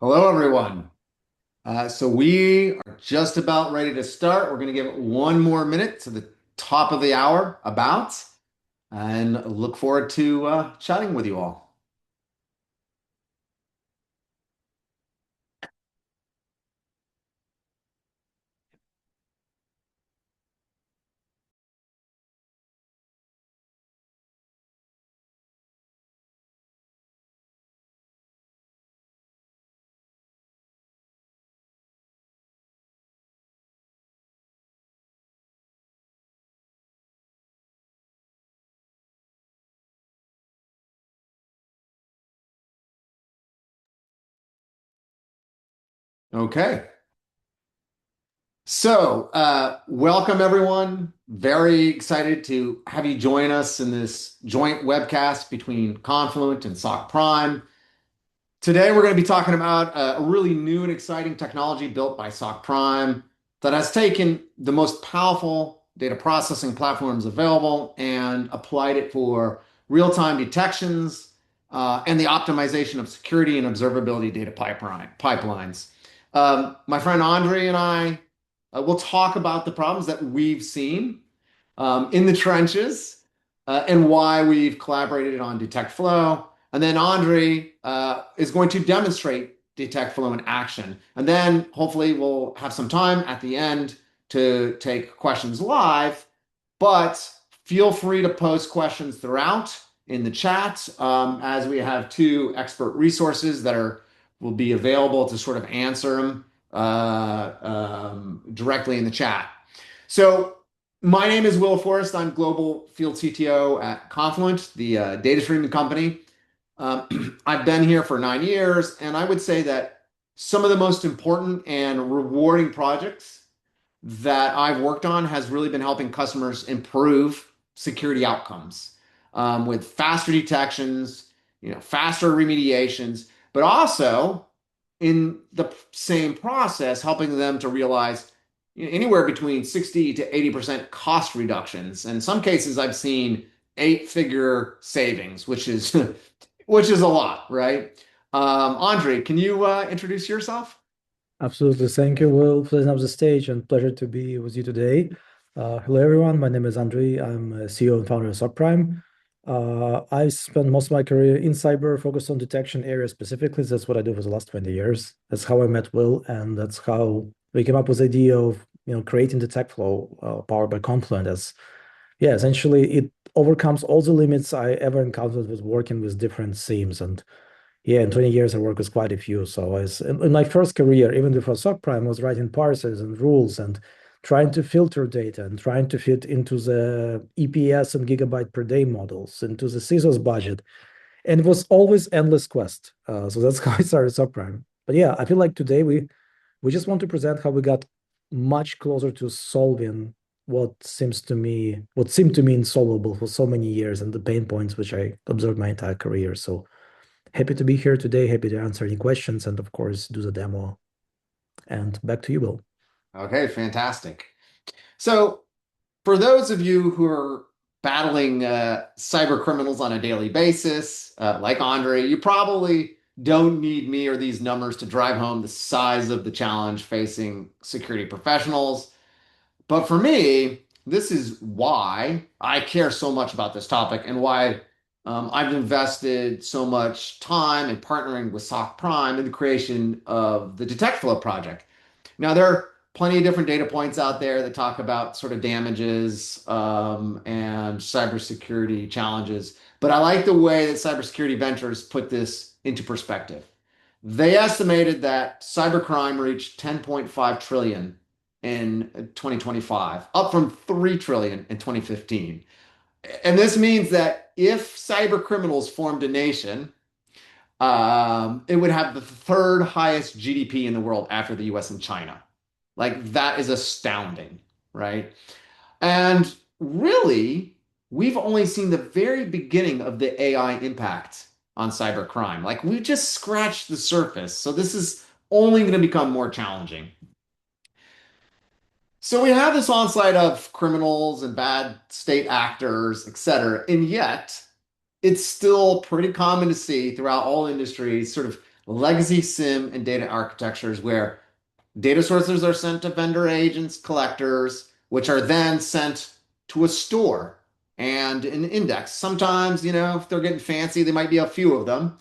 Hello, everyone. So we are just about ready to start. We're going to give it one more minute to the top of the hour about, and look forward to chatting with you all. Okay. Welcome everyone. Very excited to have you join us in this joint webcast between Confluent and SOC Prime. Today, we're going to be talking about a really new and exciting technology built by SOC Prime that has taken the most powerful data processing platforms available and applied it for real-time detections and the optimization of security and observability data pipelines. My friend Andre and I will talk about the problems that we've seen in the trenches and why we've collaborated on DetectFlow. And then Andre is going to demonstrate DetectFlow in action. And then hopefully we'll have some time at the end to take questions live. But feel free to post questions throughout in the chat as we have two expert resources that will be available to sort of answer them directly in the chat. So my name is Will Forrest. I'm Global Field CTO at Confluent, the data streaming company. I've been here for 9 years, and I would say that some of the most important and rewarding projects that I've worked on has really been helping customers improve security outcomes with faster detections, faster remediations, but also in the same process, helping them to realize anywhere between 60 to 80% cost reductions. In some cases, I've seen eight-figure savings, which is which is a lot, right? Andre, can you introduce yourself? Absolutely. Thank you, Will, for setting up the stage and pleasure to be with you today. Hello, everyone. My name is Andre. I'm CEO and founder of SOCPrime. I spent most of my career in cyber, focused on detection area specifically. That's what I do for the last 20 years. That's how I met Will, and that's how we came up with the idea of creating DetectFlow powered by Confluent. As yeah, essentially it overcomes all the limits I ever encountered with working with different SIEMs. And yeah, in 20 years, I worked with quite a few. So in my first career, even before SOCPrime, I was writing parsers and rules and trying to filter data and trying to fit into the EPS and gigabyte per day models, into the CISO's budget. And it was always endless quest. So that's how I started SOCPrime. But yeah, I feel like today we just want to present how we got much closer to solving what seemed to me insolvable for so many years and the pain points which I observed my entire career. So happy to be here today. Happy to answer any questions and, of course, do the demo. And back to you, Will. Okay, fantastic. So, for those of you who are battling cyber criminals on a daily basis, like Andre, you probably don't need me or these numbers to drive home the size of the challenge facing security professionals. But for me, this is why I care so much about this topic and why I've invested so much time in partnering with SOC Prime in the creation of the DetectFlow project. Now, there are plenty of different data points out there that talk about sort of damages and cybersecurity challenges, but I like the way that Cybersecurity Ventures put this into perspective. They estimated that cybercrime reached 10.5 trillion in 2025, up from 3 trillion in 2015. And this means that if cyber criminals formed a nation, it would have the third highest GDP in the world after the US and China. Like that is astounding, right? And really, we've only seen the very beginning of the AI impact on cybercrime. Like we just scratched the surface. So this is only going to become more challenging. So we have this onslaught of criminals and bad state actors, et cetera. And yet, it's still pretty common to see throughout all industries sort of legacy SIEM and data architectures where data sources are sent to vendor agents, collectors, which are then sent to a store and an index. Sometimes, if they're getting fancy, there might be a few of them,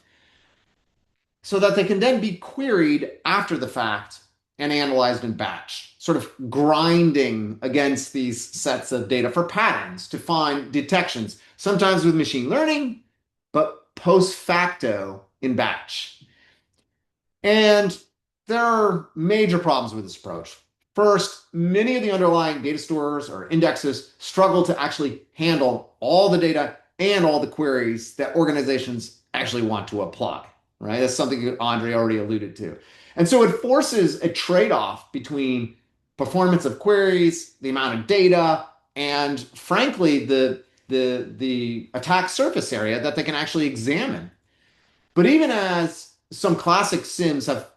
so that they can then be queried after the fact and analyzed in batch, sort of grinding against these sets of data for patterns to find detections, sometimes with machine learning, but post facto in batch. And there are major problems with this approach. First, many of the underlying data stores or indexes struggle to actually handle all the data and all the queries that organizations actually want to apply, right? That's something that Andre already alluded to. And so it forces a trade-off between performance of queries, the amount of data, and frankly, the attack surface area that they can actually examine. But even as some classic SIMs have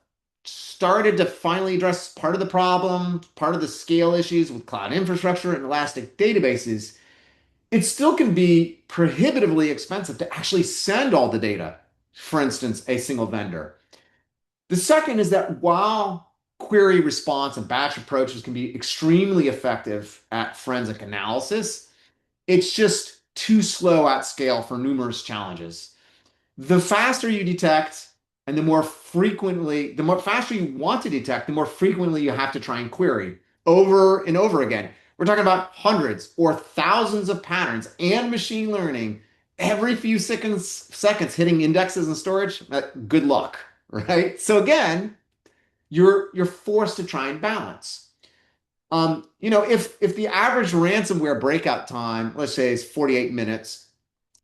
started to finally address part of the problem, part of the scale issues with cloud infrastructure and elastic databases, it still can be prohibitively expensive to actually send all the data, for instance, a single vendor. The second is that while query response and batch approaches can be extremely effective at forensic analysis, it's just too slow at scale for numerous challenges. The faster you detect and the more faster you want to detect, the more frequently you have to try and query over and over again. We're talking about hundreds or thousands of patterns and machine learning every few seconds hitting indexes and storage. Good luck, right? So again, you're forced to try and balance. If the average ransomware breakout time, let's say, is 48 minutes,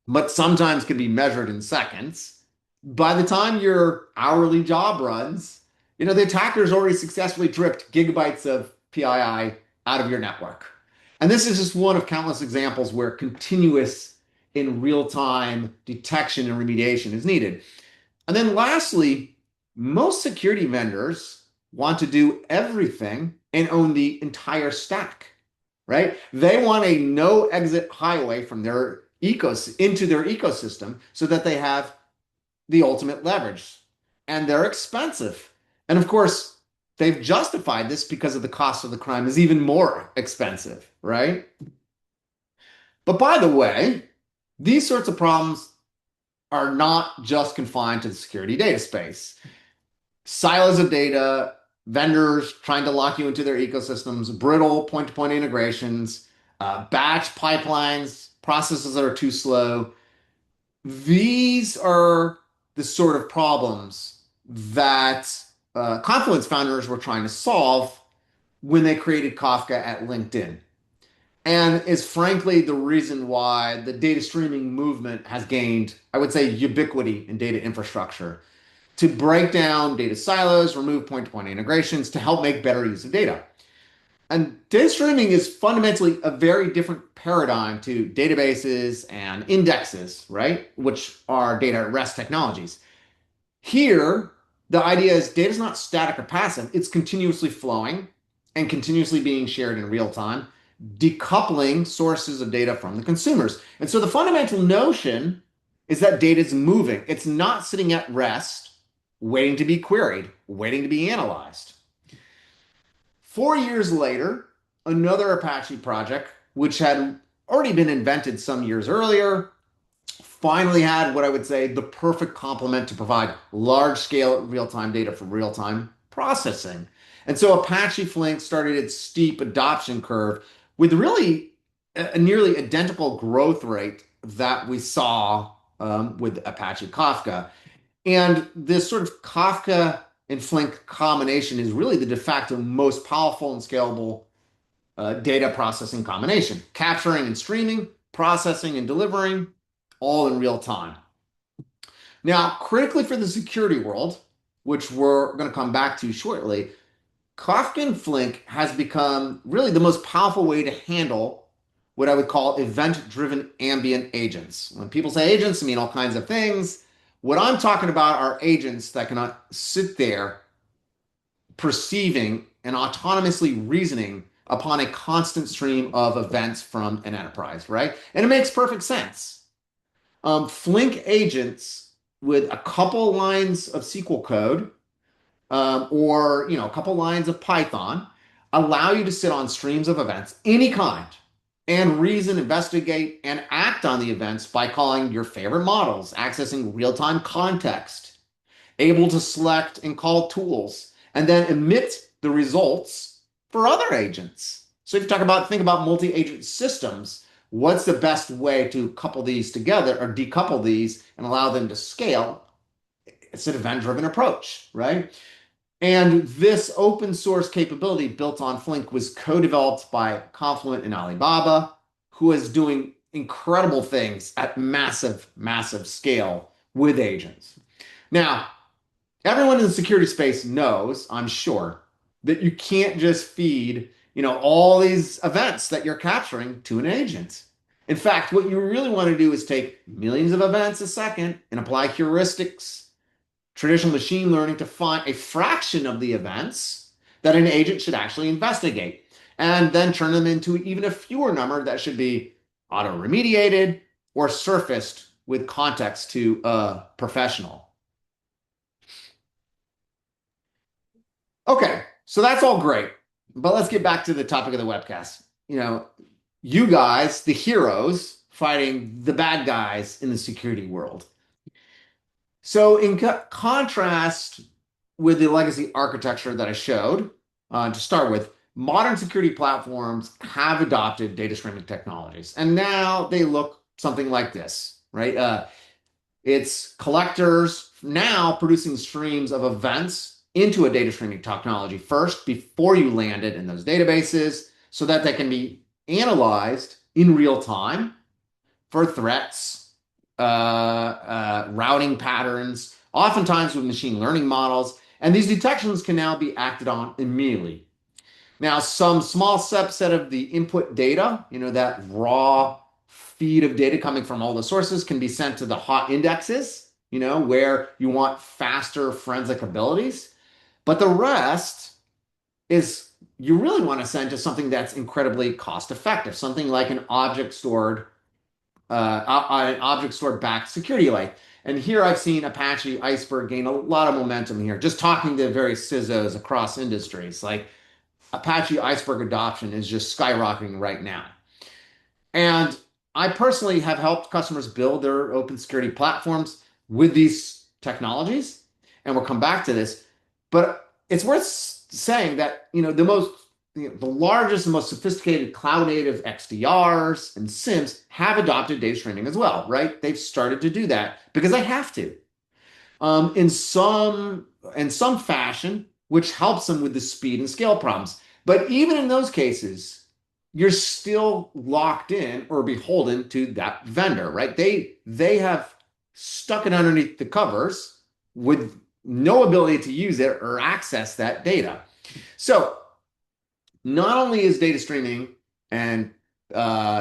but sometimes can be measured in seconds. By the time your hourly job runs, the attacker's already successfully dripped gigabytes of PII out of your network. And this is just one of countless examples where continuous in real-time detection and remediation is needed. And then lastly, most security vendors want to do everything and own the entire stack, right? They want a no exit highway from their into their ecosystem so that they have the ultimate leverage. And they're expensive. And of course, they've justified this because of the cost of the crime is even more expensive, right? But by the way, these sorts of problems are not just confined to the security data space. Silos of data, vendors trying to lock you into their ecosystems, brittle point-to-point integrations, batch pipelines, processes that are too slow. These are the sort of problems that Confluent's founders were trying to solve when they created Kafka at LinkedIn. And is frankly the reason why the data streaming movement has gained, I would say, ubiquity in data infrastructure to break down data silos, remove point-to-point integrations to help make better use of data. And data streaming is fundamentally a very different paradigm to databases and indexes, right? Which are data at rest technologies. Here, the idea is data is not static or passive, it's continuously flowing and continuously being shared in real time, decoupling sources of data from the consumers. And so the fundamental notion is that data is moving, it's not sitting at rest, waiting to be queried, waiting to be analyzed. 4 years later, another Apache project, which had already been invented some years earlier, finally had what I would say the perfect complement to provide large scale real time data for real time processing. And so Apache Flink started its steep adoption curve with really a nearly identical growth rate that we saw with Apache Kafka. And this sort of Kafka and Flink combination is really the de facto most powerful and scalable data processing combination, capturing and streaming, processing and delivering, all in real time. Now, critically for the security world, which we're going to come back to shortly, Kafka and Flink has become really the most powerful way to handle what I would call event-driven ambient agents. When people say agents, I mean all kinds of things. What I'm talking about are agents that can sit there perceiving and autonomously reasoning upon a constant stream of events from an enterprise, right? And it makes perfect sense. Flink agents with a couple lines of SQL code or a couple lines of Python allow you to sit on streams of events, any kind, and reason, investigate, and act on the events by calling your favorite models, accessing real-time context, able to select and call tools, and then emit the results for other agents. So if you think about multi-agent systems, what's the best way to couple these together or decouple these and allow them to scale? It's an event-driven approach, right? And this open source capability built on Flink was co-developed by Confluent and Alibaba, who is doing incredible things at massive, massive scale with agents. Now, everyone in the security space knows, I'm sure, that you can't just feed, all these events that you're capturing to an agent. In fact, what you really want to do is take millions of events a second and apply heuristics, traditional machine learning to find a fraction of the events that an agent should actually investigate, and then turn them into even a fewer number that should be auto remediated or surfaced with context to a professional. Okay, so that's all great, but let's get back to the topic of the webcast. You guys, the heroes fighting the bad guys in the security world. So, in contrast with the legacy architecture that I showed, to start with, modern security platforms have adopted data streaming technologies, and now they look something like this, right? It's collectors now producing streams of events into a data streaming technology first before you land it in those databases so that they can be analyzed in real time for threats, routing patterns, oftentimes with machine learning models. And these detections can now be acted on immediately. Now, some small subset of the input data, that raw feed of data coming from all the sources can be sent to the hot indexes, where you want faster forensic abilities. But the rest is you really want to send to something that's incredibly cost effective, something like an object stored backed security lake. And here I've seen Apache Iceberg gain a lot of momentum here, just talking to various CISOs across industries. Like Apache Iceberg adoption is just skyrocketing right now. And I personally have helped customers build their open security platforms with these technologies. And we'll come back to this. But it's worth saying that, the largest and most sophisticated cloud native XDRs and SIEMs have adopted data streaming as well, right? They've started to do that because they have to, in some fashion, which helps them with the speed and scale problems. But even in those cases, you're still locked in or beholden to that vendor, right? They have stuck it underneath the covers with no ability to use it or access that data. So not only is data streaming and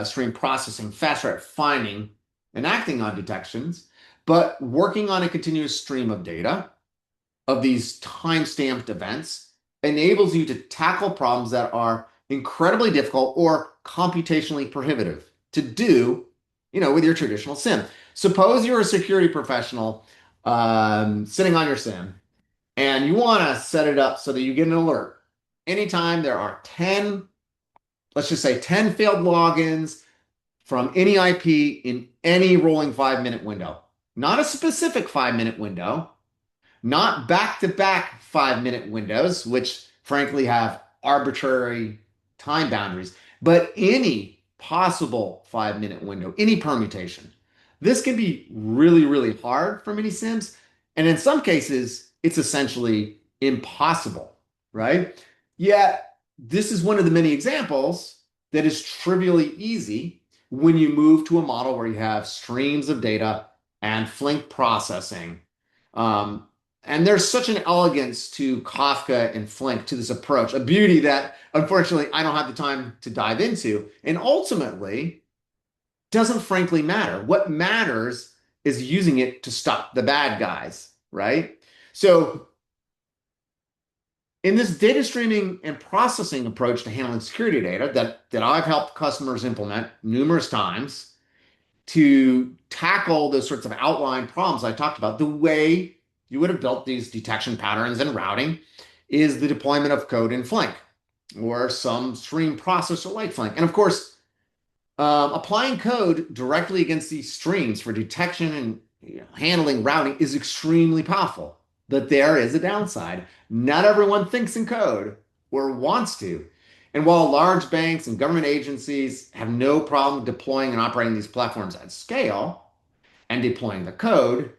stream processing faster at finding and acting on detections, but working on a continuous stream of data of these time-stamped events enables you to tackle problems that are incredibly difficult or computationally prohibitive to do, with your traditional SIEM. Suppose you're a security professional sitting on your SIEM and you want to set it up so that you get an alert anytime there are 10, let's just say 10 failed logins from any IP in any rolling 5-minute window. Not a specific 5-minute window, not back-to-back 5-minute windows, which frankly have arbitrary time boundaries, but any possible 5-minute window, any permutation. This can be really, really hard for many SIEMs, and in some cases, it's essentially impossible, right? Yet, this is one of the many examples that is trivially easy when you move to a model where you have streams of data and Flink processing. And there's such an elegance to Kafka and Flink to this approach, a beauty that unfortunately I don't have the time to dive into. And ultimately, doesn't frankly matter. What matters is using it to stop the bad guys, right? So in this data streaming and processing approach to handling security data that I've helped customers implement numerous times, to tackle those sorts of outline problems I talked about, the way you would have built these detection patterns and routing is the deployment of code in Flink or some stream processor like Flink. And of course, applying code directly against these streams for detection and handling routing is extremely powerful. But there is a downside. Not everyone thinks in code or wants to. And while large banks and government agencies have no problem deploying and operating these platforms at scale and deploying the code,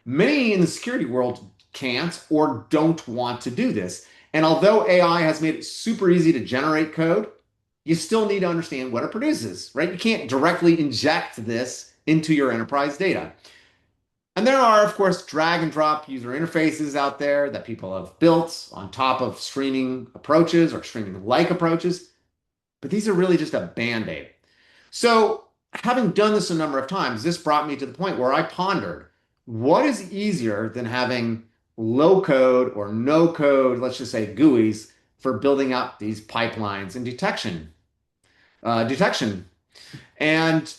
many in the security world can't or don't want to do this. And although AI has made it super easy to generate code, you still need to understand what it produces, right? You can't directly inject this into your enterprise data. And there are, of course, drag and drop user interfaces out there that people have built on top of streaming approaches or streaming like approaches, but these are really just a band-aid. So, having done this a number of times, this brought me to the point where I pondered what is easier than having low code or no code, let's just say GUIs, for building up these pipelines and detection. And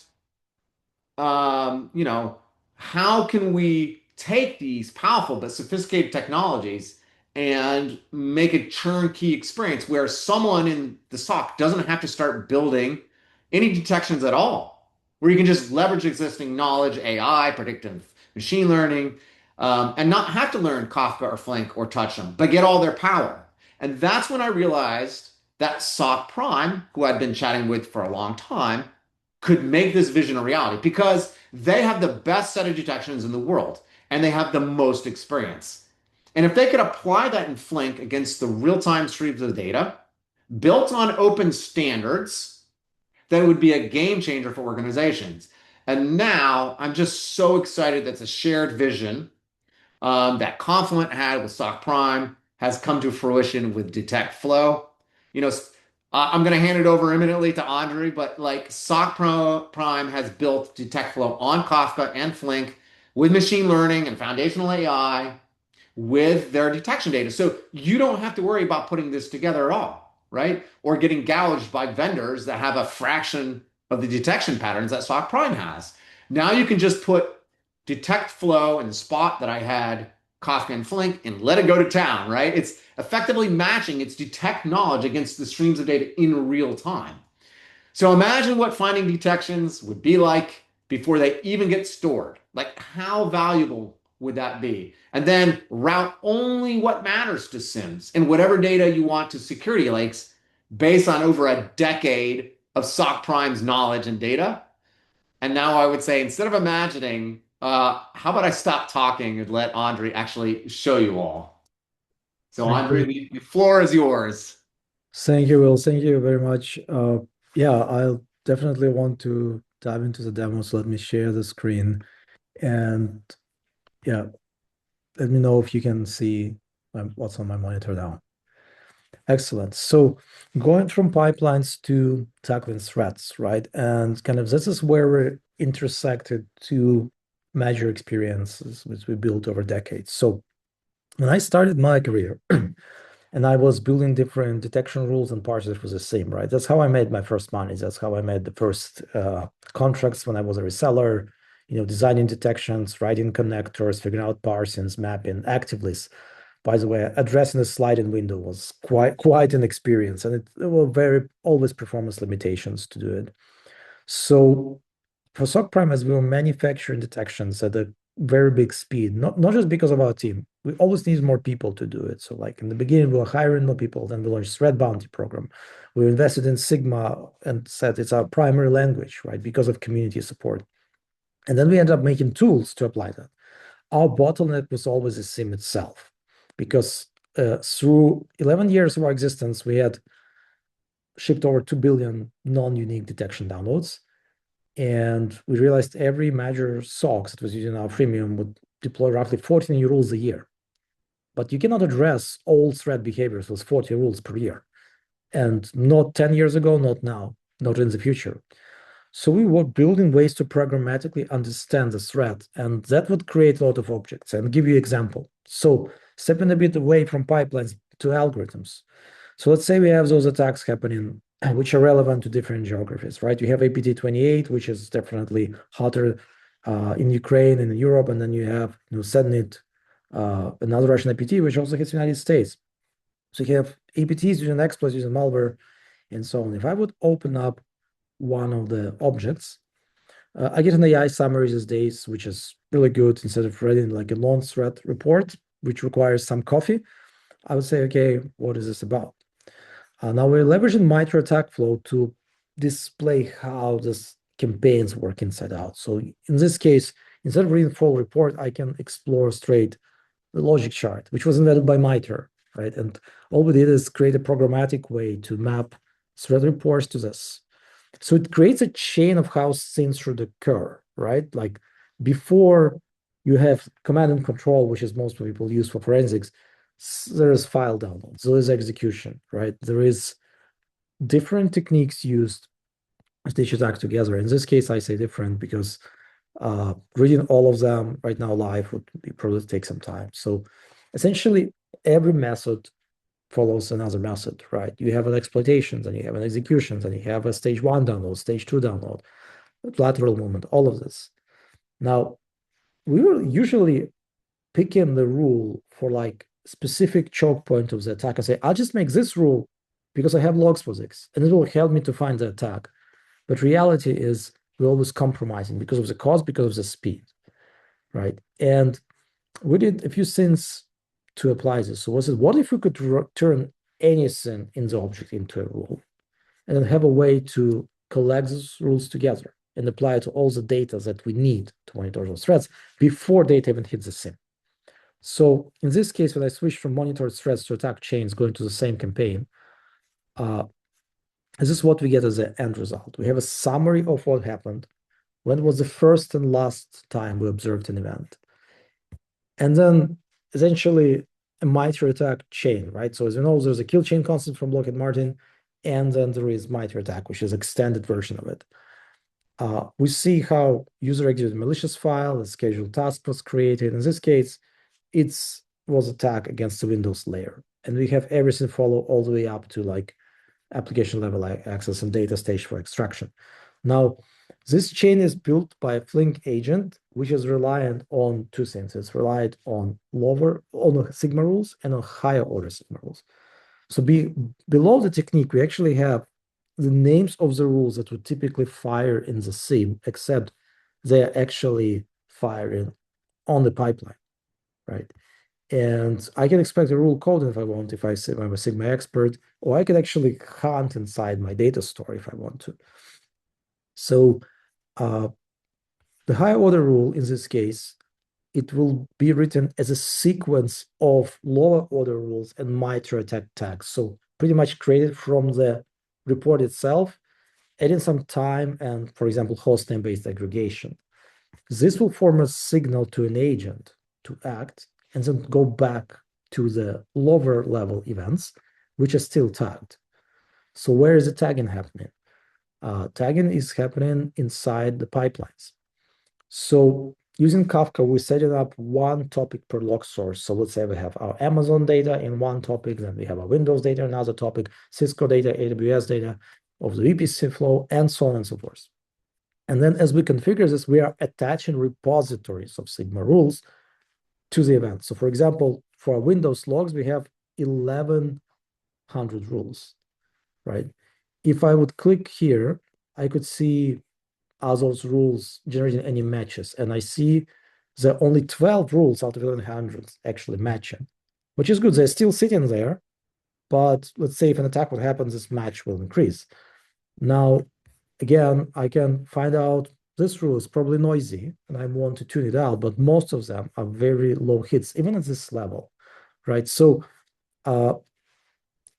you know, how can we take these powerful but sophisticated technologies and make a turnkey experience where someone in the SOC doesn't have to start building any detections at all, where you can just leverage existing knowledge, AI, predictive machine learning, and not have to learn Kafka or Flink or touch them, but get all their power. And that's when I realized that SOC Prime, who I'd been chatting with for a long time, could make this vision a reality because they have the best set of detections in the world and they have the most experience. And if they could apply that in Flink against the real-time streams of data built on open standards, that would be a game changer for organizations. And now I'm just so excited that's a shared vision that Confluent had with SOC Prime has come to fruition with DetectFlow. You know, I'm going to hand it over imminently to Andre, but like Prime has built DetectFlow on Kafka and Flink with machine learning and foundational AI with their detection data. So you don't have to worry about putting this together at all, right? Or getting gouged by vendors that have a fraction of the detection patterns that SOC Prime has. Now you can just put DetectFlow in the spot that I had Kafka and Flink and let it go to town, right? It's effectively matching its detect knowledge against the streams of data in real time. So imagine what finding detections would be like before they even get stored. Like, how valuable would that be? And then route only what matters to SIEMs and whatever data you want to security lakes based on over a decade of SOC Prime's knowledge and data. And now I would say, instead of imagining, how about I stop talking and let Andre actually show you all? So, Thank Andre, you. the floor is yours. Thank you, Will. Thank you very much. Yeah, I'll definitely want to dive into the demo. So let me share the screen. And yeah, let me know if you can see what's on my monitor now. Excellent. So going from pipelines to tackling threats, right? And kind of this is where we're intersected two major experiences which we built over decades. So when I started my career and I was building different detection rules and parsers for the SIEM, right? That's how I made my first money. That's how I made the first contracts when I was a reseller, designing detections, writing connectors, figuring out parsings, mapping, active lists. By the way, addressing the sliding window was quite an experience, and there were very always performance limitations to do it. So for SOC Prime, as we were manufacturing detections at a very big speed, not just because of our team, we always need more people to do it. So like in the beginning, we were hiring more people, then we launched Threat Bounty program. We invested in Sigma and said it's our primary language, right? Because of community support. And then we ended up making tools to apply that. Our bottleneck was always the SIEM itself, because through 11 years of our existence, we had shipped over 2 billion non-unique detection downloads. And we realized every major SOC that was using our freemium would deploy roughly 40 new rules a year. But you cannot address all threat behaviors with 40 rules per year. And not 10 years ago, not now, not in the future. So we were building ways to programmatically understand the threat, and that would create a lot of objects. And give you an example. So stepping a bit away from pipelines to algorithms. So let's say we have those attacks happening which are relevant to different geographies, right? You have APT28, which is definitely hotter in Ukraine and in Europe, and then you have Sednit, another Russian APT, which also hits the United States. So you have APTs using exploits, using malware, and so on. If I would open up one of the objects, I get an AI summary these days, which is really good. Instead of reading like a long thread report, which requires some coffee, I would say, okay, what is this about? Now we're leveraging MITRE AttackFlow to display how this campaigns work inside out. So in this case, instead of reading full report, I can explore straight the logic chart, which was invented by MITRE, right? And all we did is create a programmatic way to map thread reports to this. So it creates a chain of how things should occur, right? Like before you have command and control, which is most people use for forensics, there is file download, there is execution, right? There is different techniques used stitch attack together. In this case, I say different because reading all of them right now live would probably take some time. So essentially, every method follows another method, right? You have an exploitation, then you have an execution, then you have a stage one download, stage two download, lateral movement, all of this. Now, we will usually pick in the rule for like specific choke point of the attack and say, I'll just make this rule because I have logs for this, and it will help me to find the attack. But reality is we're always compromising because of the cost, because of the speed, right? And we did a few things to apply this. So was it, what if we could turn anything in the object into a rule and then have a way to collect those rules together and apply it to all the data that we need to monitor those threats before data even hits the SIEM? So in this case, when I switch from monitored threads to attack chains going to the same campaign, this is what we get as the end result. We have a summary of what happened, when was the first and last time we observed an event, and then essentially a MITRE attack chain, right? So as you know, there's a kill chain constant from Lockheed Martin, and then there is MITRE attack, which is extended version of it. We see how user executed malicious file, a scheduled task was created. In this case, it was attack against the Windows layer. And we have everything follow all the way up to like application level access and data stage for extraction. Now, this chain is built by a Flink agent, which is reliant on two things. It's reliant on Sigma rules and on higher order Sigma rules. So below the technique, we actually have the names of the rules that would typically fire in the SIEM, except they're actually firing on the pipeline, right? And I can expect a rule code if I want, if I'm a Sigma expert, or I can actually hunt inside my data store if I want to. So the higher order rule in this case, it will be written as a sequence of lower order rules and MITRE attack tags. So pretty much created from the report itself, adding some time and, for example, host name-based aggregation. This will form a signal to an agent to act and then go back to the lower level events, which are still tagged. So where is the tagging happening? Tagging is happening inside the pipelines. So using Kafka, we set it up one topic per log source. So let's say we have our Amazon data in one topic, then we have our Windows data in another topic, Cisco data, AWS data of the VPC flow, and so on and so forth. And then as we configure this, we are attaching repositories of Sigma rules to the event. So for example, for our Windows logs, we have 1,100 rules, right? If I would click here, I could see are those rules generating any matches? And I see there are only 12 rules out of 1,100 actually matching, which is good. They're still sitting there, but let's say if an attack would happen, this match will increase. Now, again, I can find out this rule is probably noisy and I want to tune it out, but most of them are very low hits, even at this level, right? So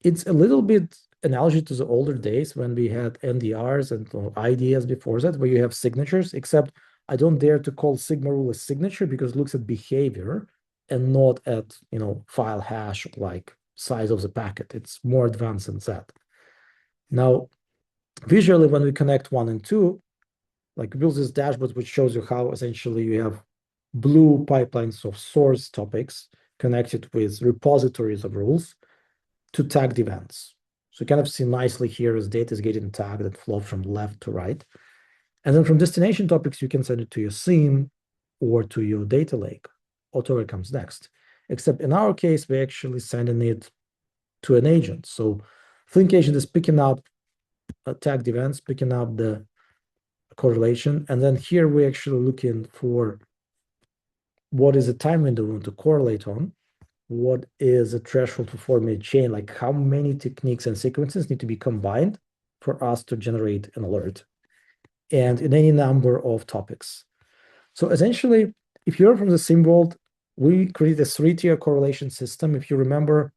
it's a little bit analogy to the older days when we had NDRs and IDs before that, where you have signatures, except I don't dare to call Sigma rule a signature because it looks at behavior and not at, file hash, like size of the packet. It's more advanced than that. Now, visually, when we connect one and two, like we build this dashboard, which shows you how essentially you have blue pipelines of source topics connected with repositories of rules to tagged events. So you kind of see nicely here as data is getting tagged and flow from left to right. And then from destination topics, you can send it to your SIEM or to your data lake, whatever comes next. Except in our case, we're actually sending it to an agent. So Flink agent is picking up tagged events, picking up the correlation. And then here we're actually looking for what is the time window we want to correlate on, what is a threshold to form a chain, like how many techniques and sequences need to be combined for us to generate an alert, and in any number of topics. So essentially, if you're from the SIEM world, we create a three-tier correlation system. If you remember,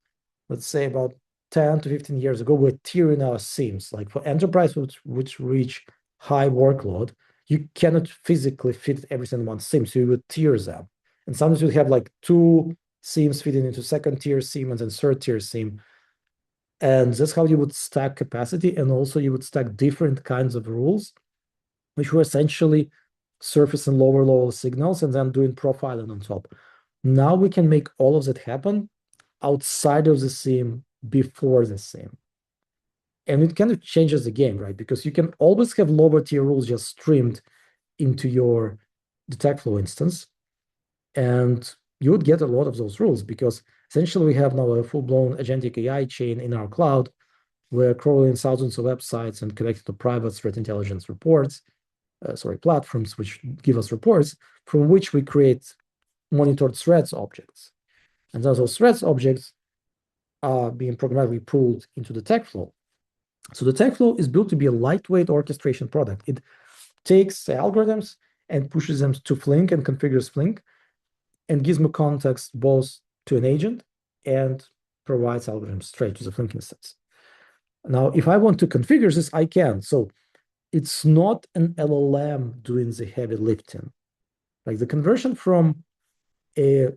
let's say about 10 to 15 years ago, we're tiering our SIEMs. Like for enterprise, which reach high workload, you cannot physically fit everything in one SIEM, so you would tier them. And sometimes you have like two SIEMs fitting into second tier SIEM and then third tier SIEM. And that's how you would stack capacity. And also you would stack different kinds of rules, which were essentially surfacing lower level signals and then doing profiling on top. Now we can make all of that happen outside of the SIEM before the SIEM. And it kind of changes the game, right? Because you can always have lower tier rules just streamed into your DetectFlow instance. And you would get a lot of those rules because essentially we have now a full-blown agentic AI chain in our cloud. We're crawling thousands of websites and connected to private threat intelligence reports, platforms which give us reports from which we create monitored threats objects. And those threats objects are being programmatically pulled into the DetectFlow. So the DetectFlow is built to be a lightweight orchestration product. It takes the algorithms and pushes them to Flink and configures Flink and gives me context both to an agent and provides algorithms straight to the Flink instance. Now, if I want to configure this, I can. So it's not an LLM doing the heavy lifting. Like the conversion from a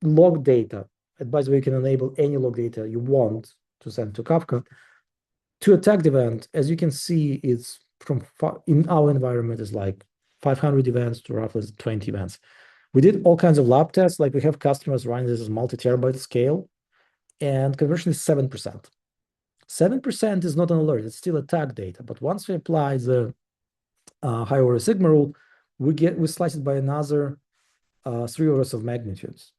log data, and by the way, you can enable any log data you want to send to Kafka, to a tagged event, as you can see, it's from in our environment is like 500 events to roughly 20 events. We did all kinds of lab tests, like we have customers running this as multi-terabyte scale, and conversion is 7%. 7% is not an alert, it's still a tag data. But once we apply the high order sigma rule, we slice it by another 3 orders of magnitudes.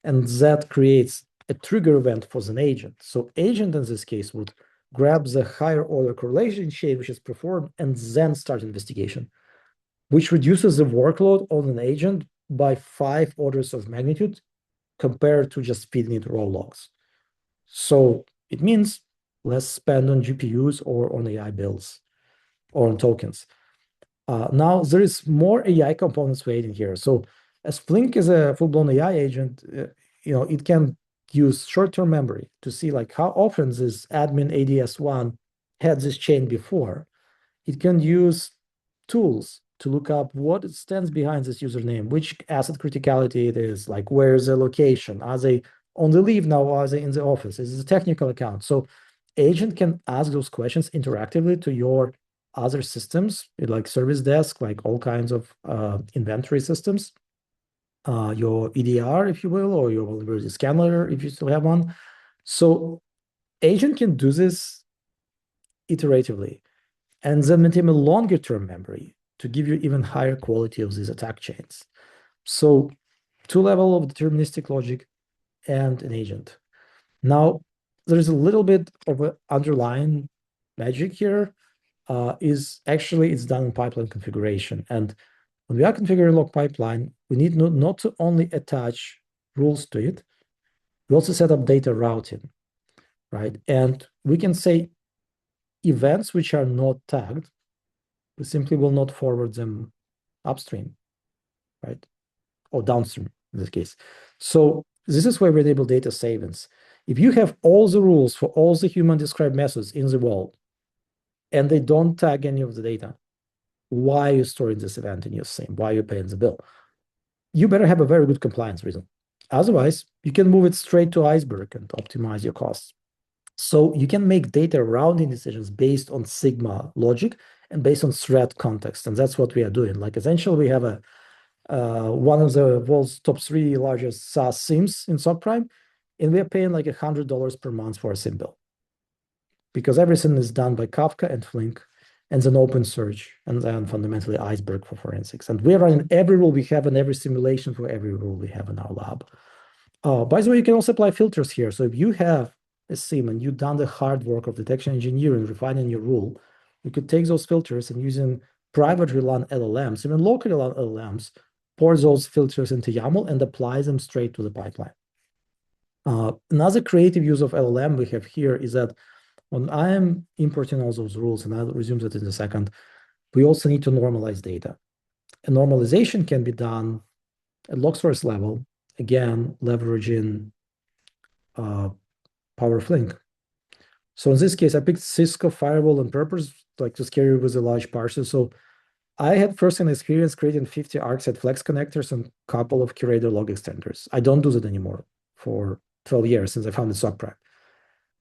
And that creates a trigger event for an agent. So agent in this case would grab the higher order correlation chain which is performed and then start investigation, which reduces the workload on an agent by 5 orders of magnitude compared to just feeding it raw logs. So it means less spend on GPUs or on AI builds or on tokens. Now there is more AI components waiting here. So as Flink is a full-blown AI agent, it can use short-term memory to see like how often this admin ADS1 had this chain before. It can use tools to look up what stands behind this username, which asset criticality it is, like where's the location? Are they on the leave now or are they in the office? Is it a technical account? So agent can ask those questions interactively to your other systems, like service desk, like all kinds of inventory systems, your EDR, if you will, or your vulnerability scanner, if you still have one. So agent can do this iteratively and then maintain a longer term memory to give you even higher quality of these attack chains. So 2 level of deterministic logic and an agent. Now, there's a little bit of an underlying magic here. It's done in pipeline configuration. And when we are configuring log pipeline, we need not to only attach rules to it, we also set up data routing, right? And we can say events which are not tagged, we simply will not forward them upstream, right? Or downstream in this case. So this is where we enable data savings. If you have all the rules for all the human described methods in the world, and they don't tag any of the data, why are you storing this event in your SIEM? Why are you paying the bill? You better have a very good compliance reason. Otherwise, you can move it straight to Iceberg and optimize your costs. So you can make data rounding decisions based on Sigma logic and based on threat context. And that's what we are doing. Like essentially, we have one of the world's top 3 largest SaaS SIEMs in subprime, and we are paying like $100 per month for a SIEM bill. because everything is done by Kafka and Flink, and then OpenSearch, and then fundamentally Iceberg for forensics. And we're running every rule we have and every simulation for every rule we have in our lab. By the way, you can also apply filters here. So if you have a SIEM and you've done the hard work of detection engineering, refining your rule, you could take those filters and using privately run LLMs, even locally run LLMs, pour those filters into YAML and apply them straight to the pipeline. Another creative use of LLM we have here is that when I am importing all those rules, and I'll resume that in a second, we also need to normalize data. And normalization can be done at log source level, again, leveraging Power Flink. So in this case, I picked Cisco Firewall on purpose, like to scare you with a large parser. So I had first-hand experience creating 50 ArcSight Flex connectors and a couple of Curator log extenders. I don't do that anymore for 12 years since I founded SOCPREP.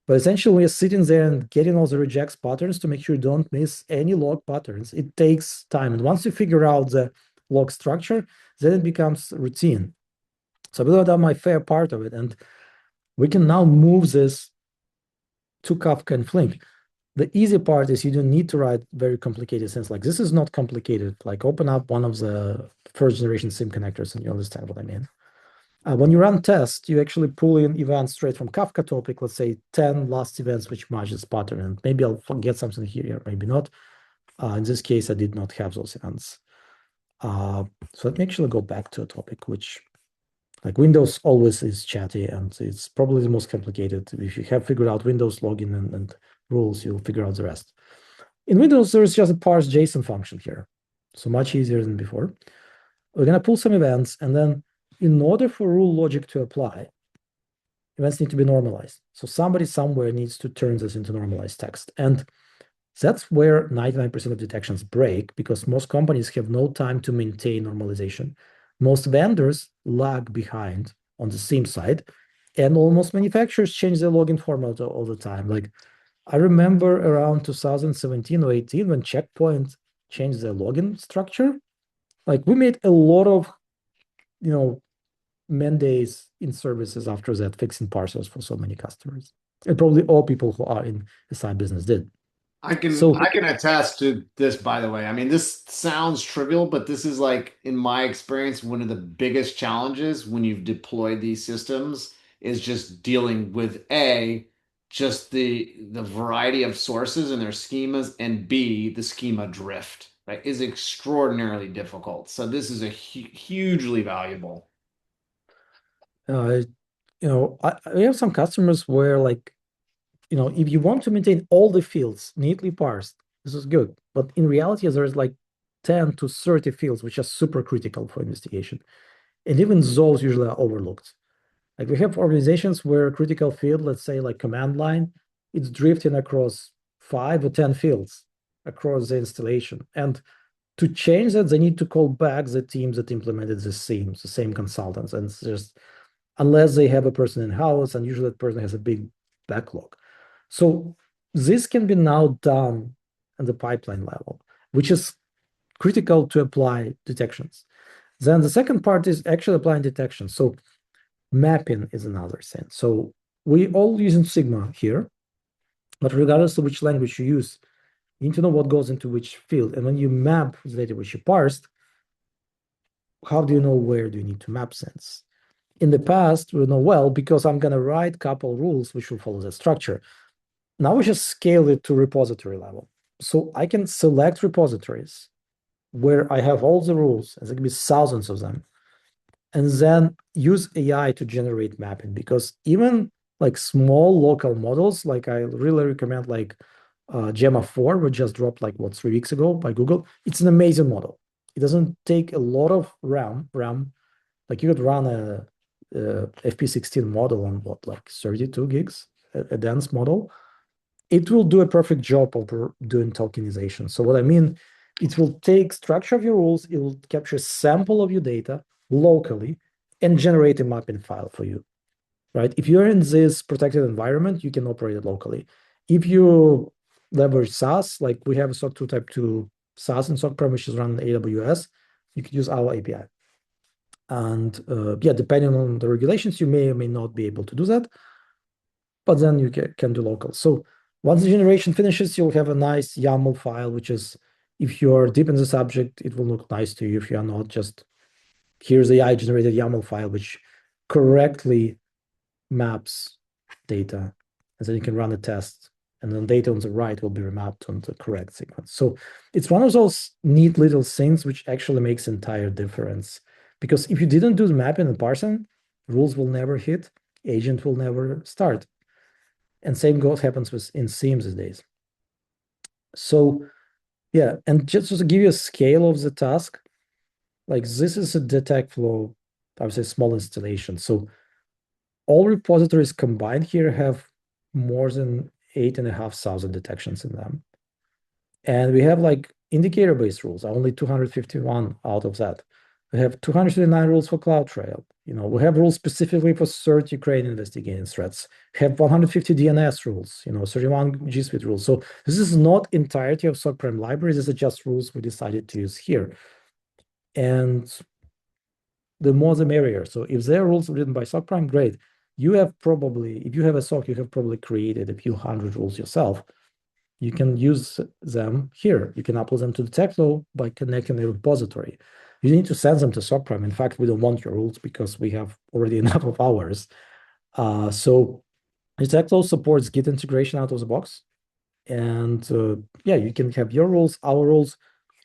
But essentially, we're sitting there and getting all the rejects patterns to make sure you don't miss any log patterns. It takes time. And once you figure out the log structure, then it becomes routine. So I believe I've done my fair part of it. And we can now move this to Kafka and Flink. The easy part is you don't need to write very complicated things. Like this is not complicated. Like open up one of the first generation SIEM connectors and you understand what I mean. When you run tests, you actually pull in events straight from Kafka topic, let's say 10 last events which match this pattern. And maybe I'll forget something here, maybe not. In this case, I did not have those events. So let me actually go back to a topic which, like Windows always is chatty and it's probably the most complicated. If you have figured out Windows login and rules, you'll figure out the rest. In Windows, there's just a parse JSON function here. So much easier than before. We're going to pull some events, and then in order for rule logic to apply, events need to be normalized. So somebody somewhere needs to turn this into normalized text. And that's where 99% of detections break, because most companies have no time to maintain normalization. Most vendors lag behind on the SIEM side, and almost manufacturers change their login format all the time. Like I remember around 2017 or 18 when Checkpoint changed their login structure. Like we made a lot of, mandates in services after that, fixing parsers for so many customers. And probably all people who are in the side business did. I can So I can attest to this, by the way. I mean, this sounds trivial, but this is like, in my experience, one of the biggest challenges when you've deployed these systems is just dealing with A, just the variety of sources and their schemas, and B, the schema drift, right, is extraordinarily difficult. So this is a hugely valuable. uh, I have some customers where like, if you want to maintain all the fields neatly parsed, this is good. But in reality, there's like 10 to 30 fields which are super critical for investigation. And even those usually are overlooked. Like we have organizations where a critical field, let's say like command line, it's drifting across 5 or 10 fields across the installation. And to change that, they need to call back the teams that implemented the same consultants. And it's just, unless they have a person in-house, and usually that person has a big backlog. So this can be now done at the pipeline level, which is critical to apply detections. Then the second part is actually applying detection. So mapping is another thing. So we all using Sigma here, but regardless of which language you use, you need to know what goes into which field. And when you map the data which you parsed, how do you know where do you need to map things? In the past, we know, well, because I'm going to write a couple rules which will follow that structure. Now we just scale it to repository level. So I can select repositories where I have all the rules, and there can be thousands of them, and then use AI to generate mapping. Because even like small local models, like I really recommend like Gemma 4, which just dropped like 3 weeks ago by Google. It's an amazing model. It doesn't take a lot of RAM. Like you could run a FP16 model on like 32 gigs, a dense model. It will do a perfect job of doing tokenization. So what I mean, it will take structure of your rules, it will capture a sample of your data locally and generate a mapping file for you, right? If you're in this protected environment, you can operate it locally. If you leverage SaaS, like we have a SOC 2 Type 2 SaaS and SOC Prem, which is run on AWS, you could use our API. And depending on the regulations, you may or may not be able to do that, but then you can do local. So Once the generation finishes, you'll have a nice YAML file, which is, if you're deep in the subject, it will look nice to you. If you're not, just here's the AI generated YAML file, which correctly maps data. And then you can run a test, and then data on the right will be remapped on the correct sequence. So it's one of those neat little things which actually makes entire difference. Because if you didn't do the mapping and parsing, rules will never hit, agent will never start. And same goes happens with in SIEMs these days. So yeah, and just to give you a scale of the task, like this is a DetectFlow, I would say small installation. So all repositories combined here have more than 8,500 detections in them. And we have like indicator-based rules, only 251 out of that. We have 239 rules for CloudTrail. We have rules specifically for CERT Ukraine investigating threats. We have 150 DNS rules, 31 G Suite rules. So this is not entirety of SOC Prime library. These are just rules we decided to use here. And the more the merrier. So if there are rules written by SOC Prime, great. If you have a SOC, you have probably created a few hundred rules yourself. You can use them here. You can upload them to DetectFlow by connecting the repository. You need to send them to SOC Prime. In fact, we don't want your rules because we have already enough of ours. So DetectFlow supports Git integration out of the box. And yeah, you can have your rules, our rules,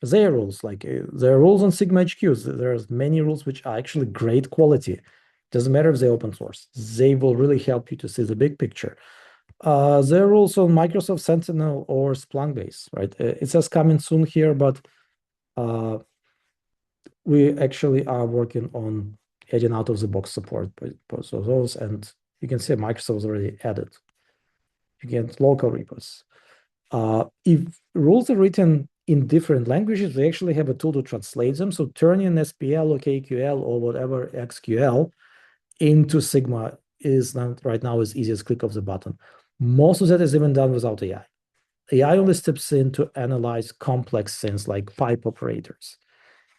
their rules. Like there are rules on Sigma HQs. There's many rules which are actually great quality. Doesn't matter if they're open source. They will really help you to see the big picture. There are rules on Microsoft Sentinel or Splunk base, right? It says coming soon here, but we actually are working on adding out of the box support for those, and you can see Microsoft is already added. You get local repos. If rules are written in different languages, they actually have a tool to translate them. So turning SPL or KQL or whatever XQL into Sigma is not right now as easy as click of the button. Most of that is even done without AI. AI only steps in to analyze complex things like pipe operators.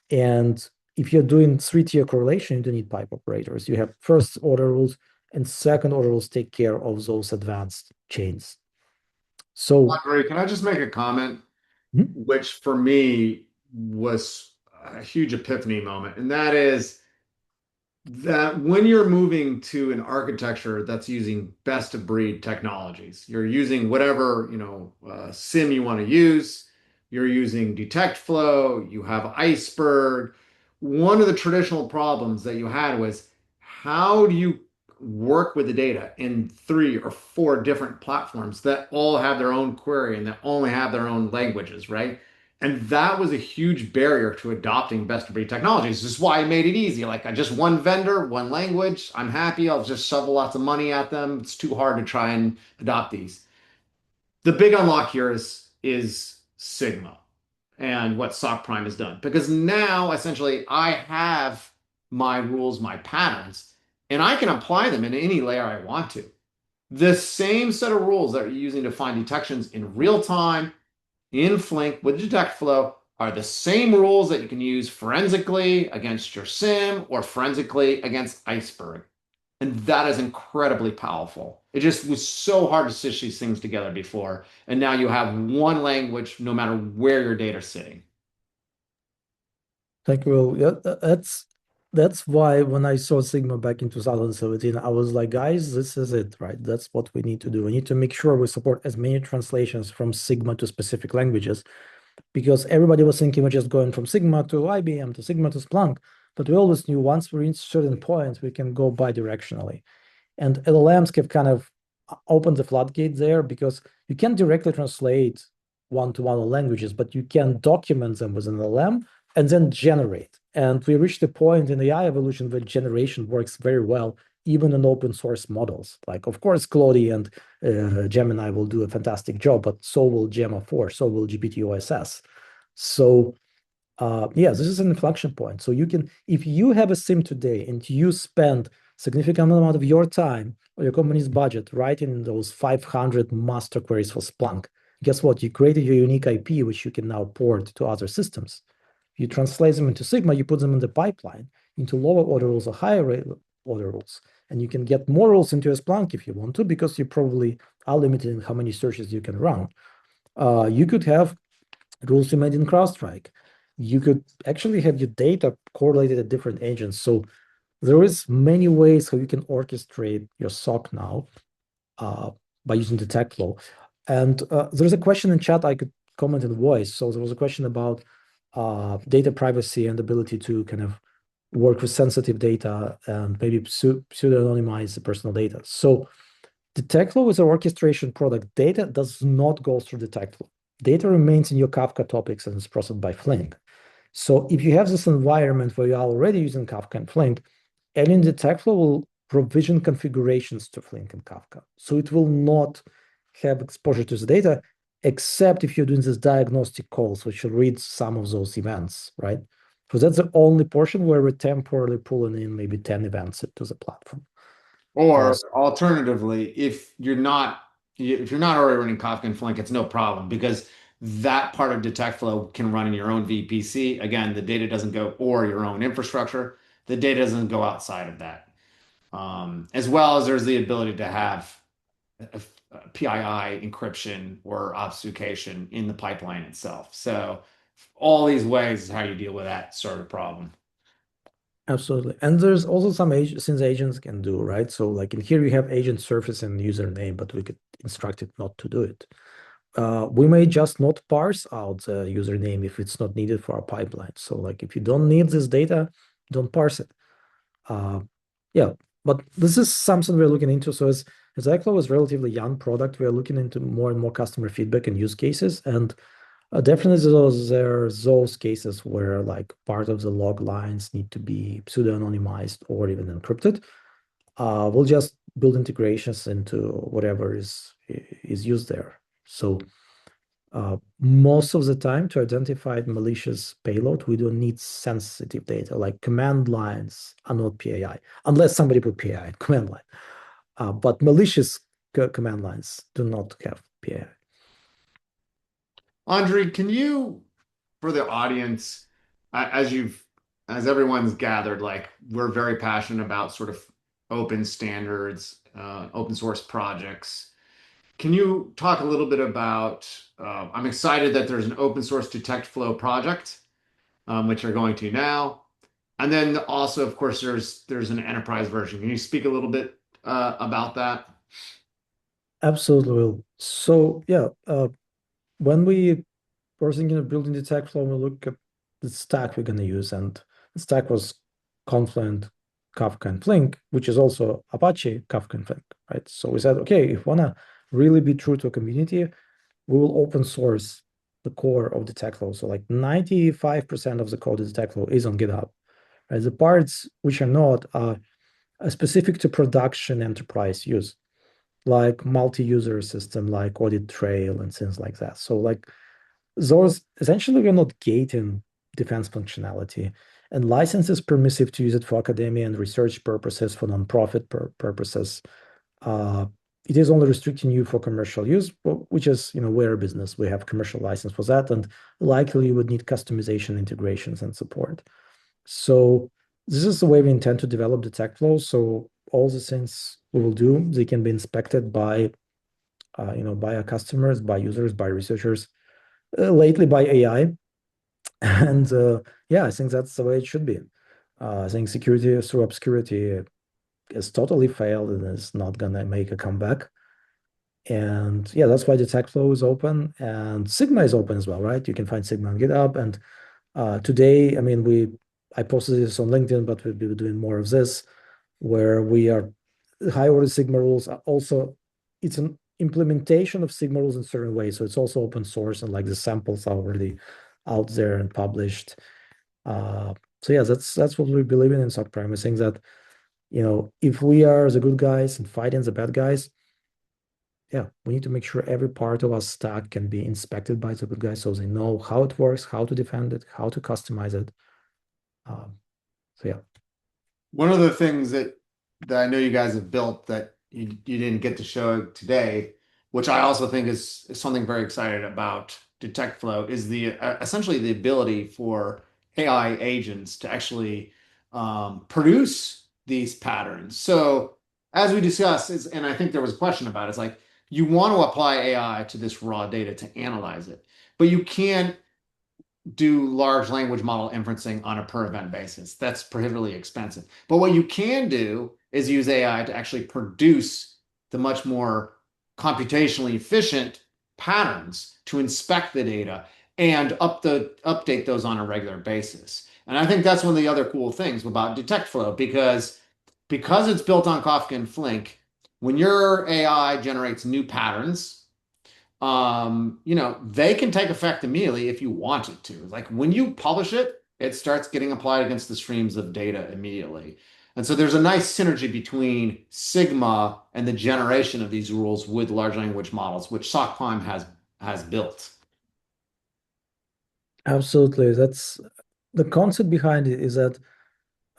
And if you're doing three-tier correlation, you don't need pipe operators. You have first order rules and second order rules take care of those advanced chains. So, Andre, can I just make a comment, hmm? which for me was a huge epiphany moment, and that is that when you're moving to an architecture that's using best of breed technologies, you're using whatever, SIM you want to use, you're using DetectFlow, you have Iceberg. One of the traditional problems that you had was how do you work with the data in three or four different platforms that all have their own query and that only have their own languages, right? And that was a huge barrier to adopting best of breed technologies. This is why I made it easy. Like I just one vendor, one language. I'm happy. I'll just shovel lots of money at them. It's too hard to try and adopt these. The big unlock here is Sigma and what SOC Prime has done. Because now essentially I have my rules, my patterns, and I can apply them in any layer I want to. The same set of rules that you're using to find detections in real time in Flink with DetectFlow are the same rules that you can use forensically against your SIM or forensically against Iceberg. And that is incredibly powerful. It just was so hard to stitch these things together before. And now you have one language no matter where your data is sitting. Thank you, Will. Yeah, that's why when I saw Sigma back in 2017, I was like, guys, this is it, right? That's what we need to do. We need to make sure we support as many translations from Sigma to specific languages, because everybody was thinking we're just going from Sigma to IBM to Sigma to Splunk. But we always knew once we reach certain points, we can go bidirectionally. And LLMs have kind of opened the floodgate there because you can't directly translate one-to-one languages, but you can document them with an LLM and then generate. And we reached a point in AI evolution where generation works very well, even in open source models. Like, of course, Claude and Gemini will do a fantastic job, but so will Gemma 4, so will GPT-OSS. So yeah, this is an inflection point. So you can, if you have a SIM today and you spend significant amount of your time or your company's budget writing those 500 master queries for Splunk, guess what? You created your unique IP, which you can now port to other systems. You translate them into Sigma, you put them in the pipeline into lower order rules or higher other rules. And you can get more rules into a Splunk if you want to, because you probably are limited in how many searches you can run. You could have rules you made in CrowdStrike. You could actually have your data correlated at different agents. So there is many ways how you can orchestrate your SOC now uh, by using DetectFlow. And there's a question in chat I could comment in voice. So there was a question about data privacy and ability to kind of work with sensitive data and maybe pseudo-anonymize the personal data. So DetectFlow is an orchestration product. Data does not go through DetectFlow. Data remains in your Kafka topics and is processed by Flink. So if you have this environment where you're already using Kafka and Flink, Alien DetectFlow will provision configurations to Flink and Kafka. So it will not have exposure to the data, except if you're doing this diagnostic calls, which will read some of those events, right? So that's the only portion where we're temporarily pulling in maybe 10 events into the platform. Or alternatively, if you're not already running Kafka and Flink, it's no problem because that part of DetectFlow can run in your own VPC. Again, the data doesn't go or your own infrastructure. The data doesn't go outside of that. As well as there's the ability to have PII encryption or obfuscation in the pipeline itself. So all these ways is how you deal with that sort of problem. Absolutely. And there's also some things agents can do, right? So like in here, we have agent surface and username, but we could instruct it not to do it. We may just not parse out the username if it's not needed for our pipeline. So like if you don't need this data, don't parse it. Uh, yeah, but this is something we're looking into. So as iCloud is a relatively young product, we're looking into more and more customer feedback and use cases. And definitely there are those cases where like part of the log lines need to be pseudo-anonymized or even encrypted. We'll just build integrations into whatever is used there. So most of the time to identify malicious payload, we don't need sensitive data, like command lines are not PAI, unless somebody put PAI in command line. But malicious command lines do not have PAI. Andre, can you, for the audience, as as everyone's gathered, like we're very passionate about sort of open standards, open source projects. Can you talk a little bit about, I'm excited that there's an open source DetectFlow project, which you're going to now. And then also, of course, there's an enterprise version. Can you speak a little bit about that? Absolutely will. So yeah, when we were thinking of building the tech flow, we look at the stack we're going to use, and the stack was Confluent, Kafka, and Flink, which is also Apache, Kafka, and Flink, right? So we said, okay, if we want to really be true to a community, we will open source the core of the tech flow. So like 95% of the code of the tech flow is on GitHub. Right? The parts which are not are specific to production enterprise use, like multi-user system, like audit trail and things like that. So like those essentially we're not gating defense functionality, and license is permissive to use it for academia and research purposes, for nonprofit purposes. Uh, it is only restricting you for commercial use, which is, we're a business. We have commercial license for that, and likely you would need customization, integrations, and support. So this is the way we intend to develop the tech flow. So all the things we will do, they can be inspected by, by our customers, by users, by researchers, lately by AI. And yeah, I think that's the way it should be. I think security through obscurity has totally failed and is not gonna make a comeback. And yeah, that's why the tech flow is open and Sigma is open as well, right? You can find Sigma on GitHub. And today, I mean, I posted this on LinkedIn, but we'll be doing more of this, where we are high order Sigma rules are also, it's an implementation of Sigma rules in certain ways. So it's also open source and like the samples are already out there and published. So yeah, that's what we believe in SOC Prime. I think that, if we are the good guys and fighting the bad guys, yeah, we need to make sure every part of our stack can be inspected by the good guys so they know how it works, how to defend it, how to customize it. So yeah. One of the things that I know you guys have built that you didn't get to show today, which I also think is something very excited about DetectFlow, is the essentially the ability for AI agents to actually produce these patterns. So as we discussed, and I think there was a question about it, it's like you want to apply AI to this raw data to analyze it, but you can't do large language model inferencing on a per event basis. That's prohibitively expensive. But what you can do is use AI to actually produce the much more computationally efficient patterns to inspect the data and update those on a regular basis. And I think that's one of the other cool things about DetectFlow because it's built on Kafka and Flink, when your AI generates new patterns, they can take effect immediately if you want it to. Like when you publish it, it starts getting applied against the streams of data immediately. And so there's a nice synergy between Sigma and the generation of these rules with large language models, which SOC Prime has built. Absolutely. That's the concept behind it is that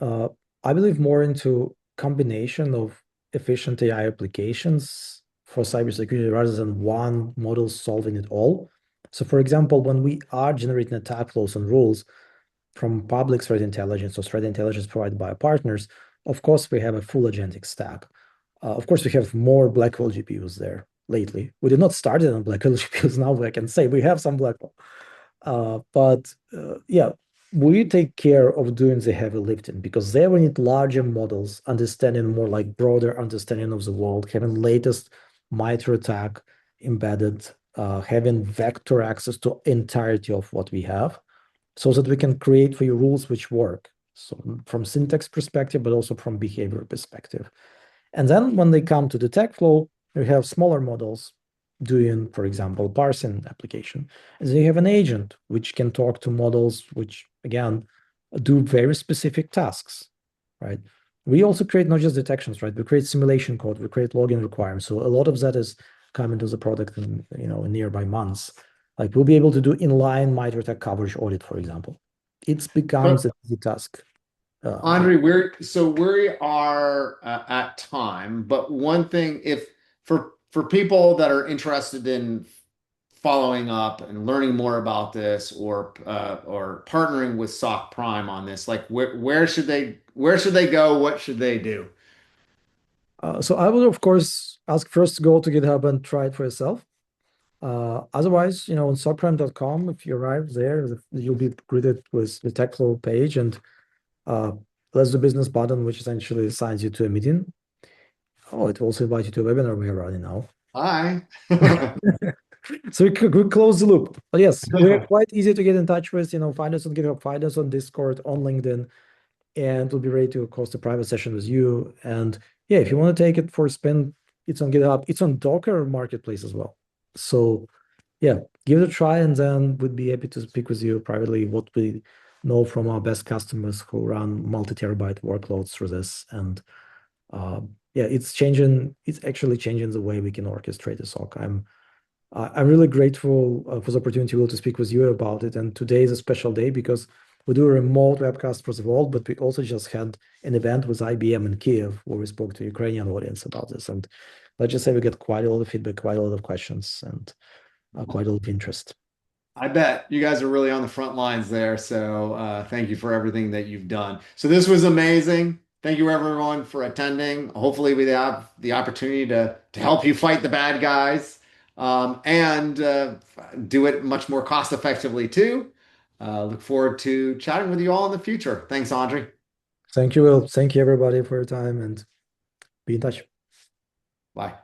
uh, I believe more into combination of efficient AI applications for cybersecurity rather than one model solving it all. So, for example, when we are generating attack flows and rules from public threat intelligence or threat intelligence provided by our partners, of course, we have a full agentic stack. Of course, we have more Blackwell GPUs there lately. We did not start it on Blackwell GPUs. Now I can say we have some Blackwell. But yeah, we take care of doing the heavy lifting because there we need larger models, understanding more like broader understanding of the world, having latest MITRE ATT&CK embedded, having vector access to entirety of what we have, so that we can create for you rules which work. So from syntax perspective, but also from behavior perspective. And then when they come to DetectFlow, you have smaller models doing, for example, parsing application. And then you have an agent which can talk to models which, again, do very specific tasks, right? We also create not just detections, right? We create simulation code, we create login requirements. So a lot of that is coming to the product in nearby months. Like we'll be able to do inline MITRE ATT&CK coverage audit, for example. It becomes But an easy task. Andre, we are at time, but one thing, if for people that are interested in following up and learning more about this, or partnering with SOC Prime on this, like where should they go? What should they do? So I would, of course, ask first to go to GitHub and try it for yourself. Otherwise, on subprime.com, if you arrive there, you'll be greeted with the TechFlow page and let's do business button, which essentially assigns you to a meeting. Oh, it will also invite you to a webinar we are running now. Hi. So we close the loop. But yes, we're quite easy to get in touch with. Find us on GitHub, find us on Discord, on LinkedIn, and we'll be ready to host a private session with you. And yeah, if you want to take it for a spin, it's on GitHub. It's on Docker Marketplace as well. So yeah, give it a try, and then we'd be happy to speak with you privately what we know from our best customers who run multi-terabyte workloads through this. And yeah, it's actually changing the way we can orchestrate a SOC. I'm really grateful for the opportunity to speak with you about it. And today is a special day because we do a remote webcast for the world, but we also just had an event with IBM in Kiev where we spoke to Ukrainian audience about this. And let's just say we get quite a lot of feedback, quite a lot of questions, and quite a lot of interest. I bet you guys are really on the front lines there. So thank you for everything that you've done. So this was amazing. Thank you everyone for attending. Hopefully we have the opportunity to help you fight the bad guys, and do it much more cost effectively too. Look forward to chatting with you all in the future. Thanks, Andre. Thank you, Will. Thank you, everybody, for your time, and be in touch. Bye.